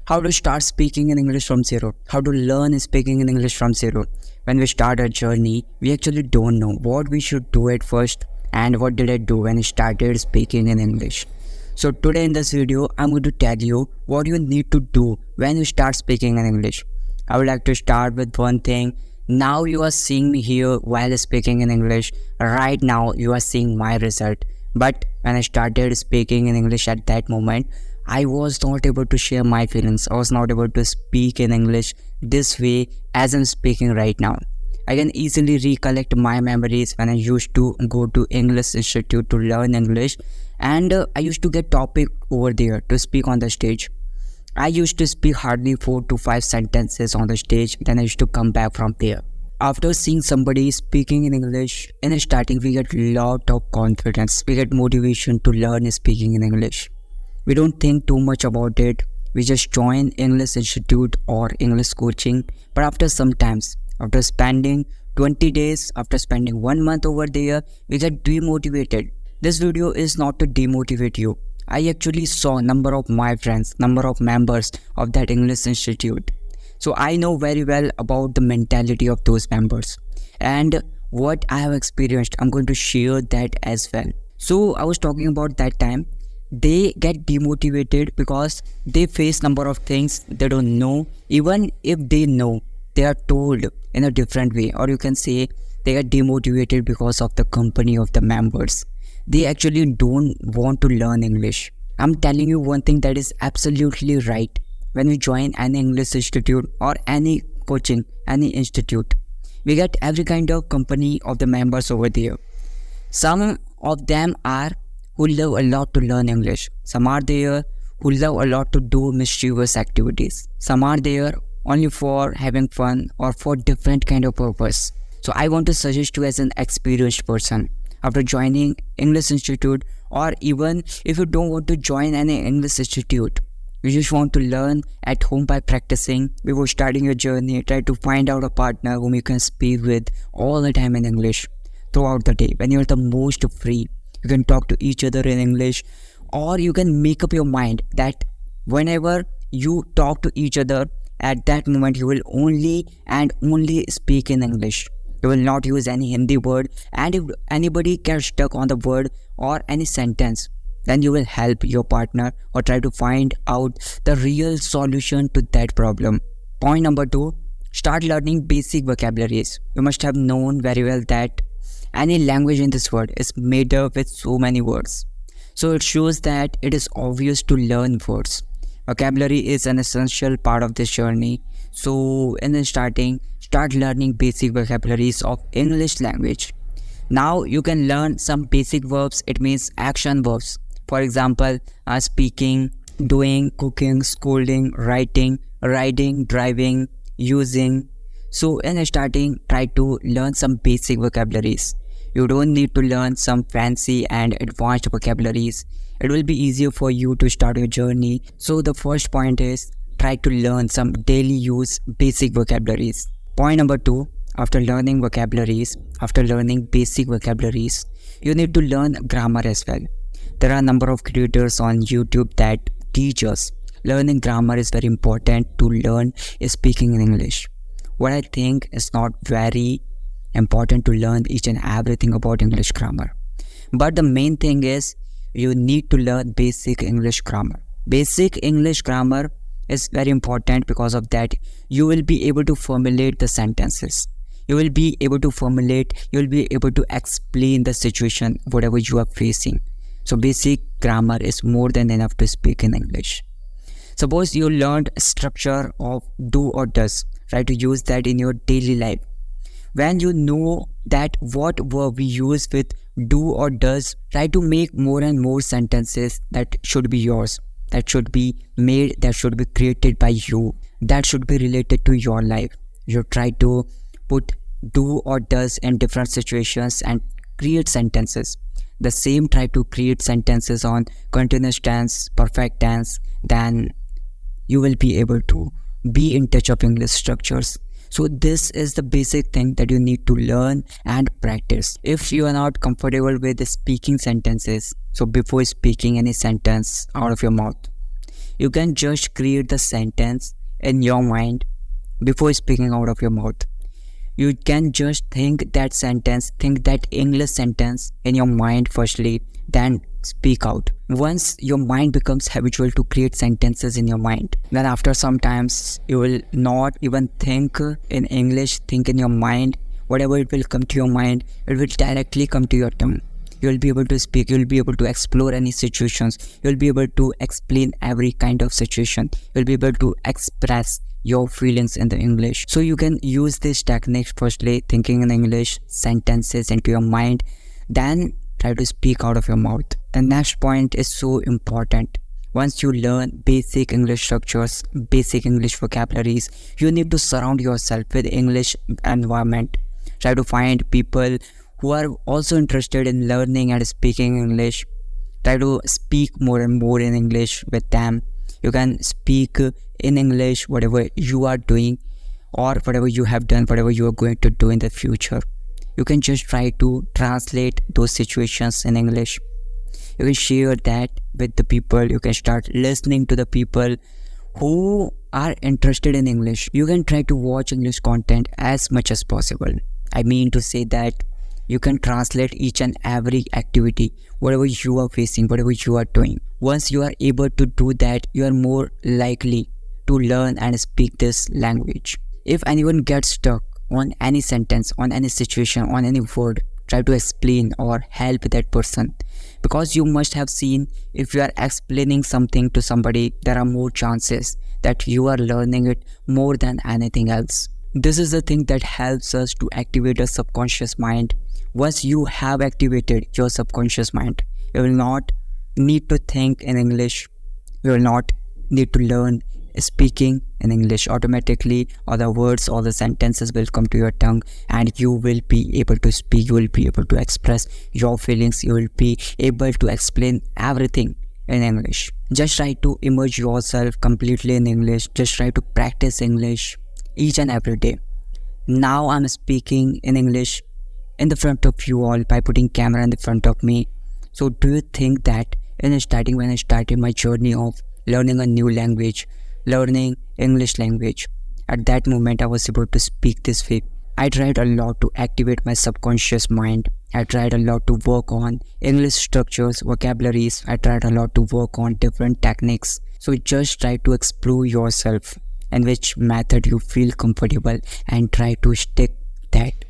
How to start speaking in English from zero, how to learn speaking in English from zero. When we start our journey, we actually don't know what we should do at first and what did I do when I started speaking in English. So today in this video, I'm going to tell you what you need to do when you start speaking in English. I would like to start with one thing. Now you are seeing me here while speaking in English. Right now you are seeing my result. But when I started speaking in English at that moment, I was not able to share my feelings. I was not able to speak in English this way as I'm speaking right now. I can easily recollect my memories when I used to go to English Institute to learn English, and I used to get topic over there to speak on the stage. I used to speak hardly 4 to 5 sentences on the stage, then I used to come back from there. After seeing somebody speaking in English, in the starting we get lot of confidence, we get motivation to learn speaking in English. We don't think too much about it, we just join English Institute or English coaching, but after some times, after spending 20 days, after spending 1 month over there, we get demotivated. This video is not to demotivate you. I actually saw number of my friends, number of members of that English Institute. So I know very well about the mentality of those members. And what I have experienced, I'm going to share that as well. So I was talking about that time. They get demotivated because they face number of things they don't know. Even if they know, they are told in a different way, or you can say they get demotivated because of the company of the members. They actually don't want to learn English. I'm telling you one thing that is absolutely right. When we join any English institute or any coaching, any institute, we get every kind of company of the members over there. Some of them are who love a lot to learn English. Some are there who love a lot to do mischievous activities. Some are there only for having fun or for different kind of purpose. So I want to suggest you as an experienced person, after joining English Institute, or even if you don't want to join any English Institute, you just want to learn at home by practicing before starting your journey. Try to find out a partner whom you can speak with all the time in English throughout the day. When you're the most free, you can talk to each other in English, or you can make up your mind that whenever you talk to each other, at that moment you will only and only speak in English. You will not use any Hindi word, and if anybody gets stuck on the word or any sentence, then you will help your partner or try to find out the real solution to that problem. Point number 2, start learning basic vocabularies. You must have known very well that any language in this world is made up with so many words. So it shows that it is obvious to learn words. Vocabulary is an essential part of this journey. So in the starting, start learning basic vocabularies of English language. Now you can learn some basic verbs. It means action verbs. For example, speaking, doing, cooking, scolding, writing, riding, driving, using. So in the starting, try to learn some basic vocabularies. You don't need to learn some fancy and advanced vocabularies. It will be easier for you to start your journey. So the first point is, try to learn some daily use basic vocabularies. Point number 2, after learning vocabularies, after learning basic vocabularies, you need to learn grammar as well. There are a number of creators on YouTube that teach us learning grammar is very important to learn speaking in English. What I think is not very important to learn each and everything about English grammar. But the main thing is, you need to learn basic English grammar. Basic English grammar is very important. Because of that, you will be able to formulate the sentences. You will be able to formulate, you will be able to explain the situation, whatever you are facing. So basic grammar is more than enough to speak in English. Suppose you learned structure of do or does. Try to use that in your daily life. When you know that what verb we use with do or does, try to make more and more sentences that should be yours, that should be made, that should be created by you, that should be related to your life. You try to put do or does in different situations and create sentences. The same, try to create sentences on continuous tense, perfect tense, then you will be able to be in touch of English structures. So this is the basic thing that you need to learn and practice. If you are not comfortable with speaking sentences, so before speaking any sentence out of your mouth, You can just create the sentence in your mind before speaking out of your mouth. You can just think that sentence, think that English sentence in your mind firstly, then speak out. Once your mind becomes habitual to create sentences in your mind, then after some times you will not even think in English, think in your mind. Whatever it will come to your mind, it will directly come to your tongue. You will be able to speak, you will be able to explore any situations, you will be able to explain every kind of situation, you will be able to express your feelings in the English. So you can use this technique firstly, thinking in English, sentences into your mind, then try to speak out of your mouth. The next point is so important. Once you learn basic English structures, basic English vocabularies, you need to surround yourself with English environment. Try to find people who are also interested in learning and speaking English. Try to speak more and more in English with them. You can speak in English whatever you are doing or whatever you have done, whatever you are going to do in the future. You can just try to translate those situations in English. You can share that with the people. You can start listening to the people who are interested in English. You can try to watch English content as much as possible. I mean to say that you can translate each and every activity, whatever you are facing, whatever you are doing. Once you are able to do that, you are more likely to learn and speak this language. If anyone gets stuck on any sentence, on any situation, on any word, try to explain or help that person. Because you must have seen, if you are explaining something to somebody, there are more chances that you are learning it more than anything else. This is the thing that helps us to activate a subconscious mind. Once you have activated your subconscious mind, you will not need to think in English. You will not need to learn speaking in English. Automatically all the words, all the sentences will come to your tongue and you will be able to speak. You will be able to express your feelings. You will be able to explain everything in English. Just try to immerse yourself completely in English. Just try to practice English each and every day. Now I'm speaking in English in the front of you all by putting camera in the front of me. So do you think that when I started my journey of learning a new language, learning English language, at that moment I was able to speak this way? I tried a lot to activate my subconscious mind. I tried a lot to work on English structures, vocabularies. I tried a lot to work on different techniques. So just try to explore yourself and which method you feel comfortable and try to stick that.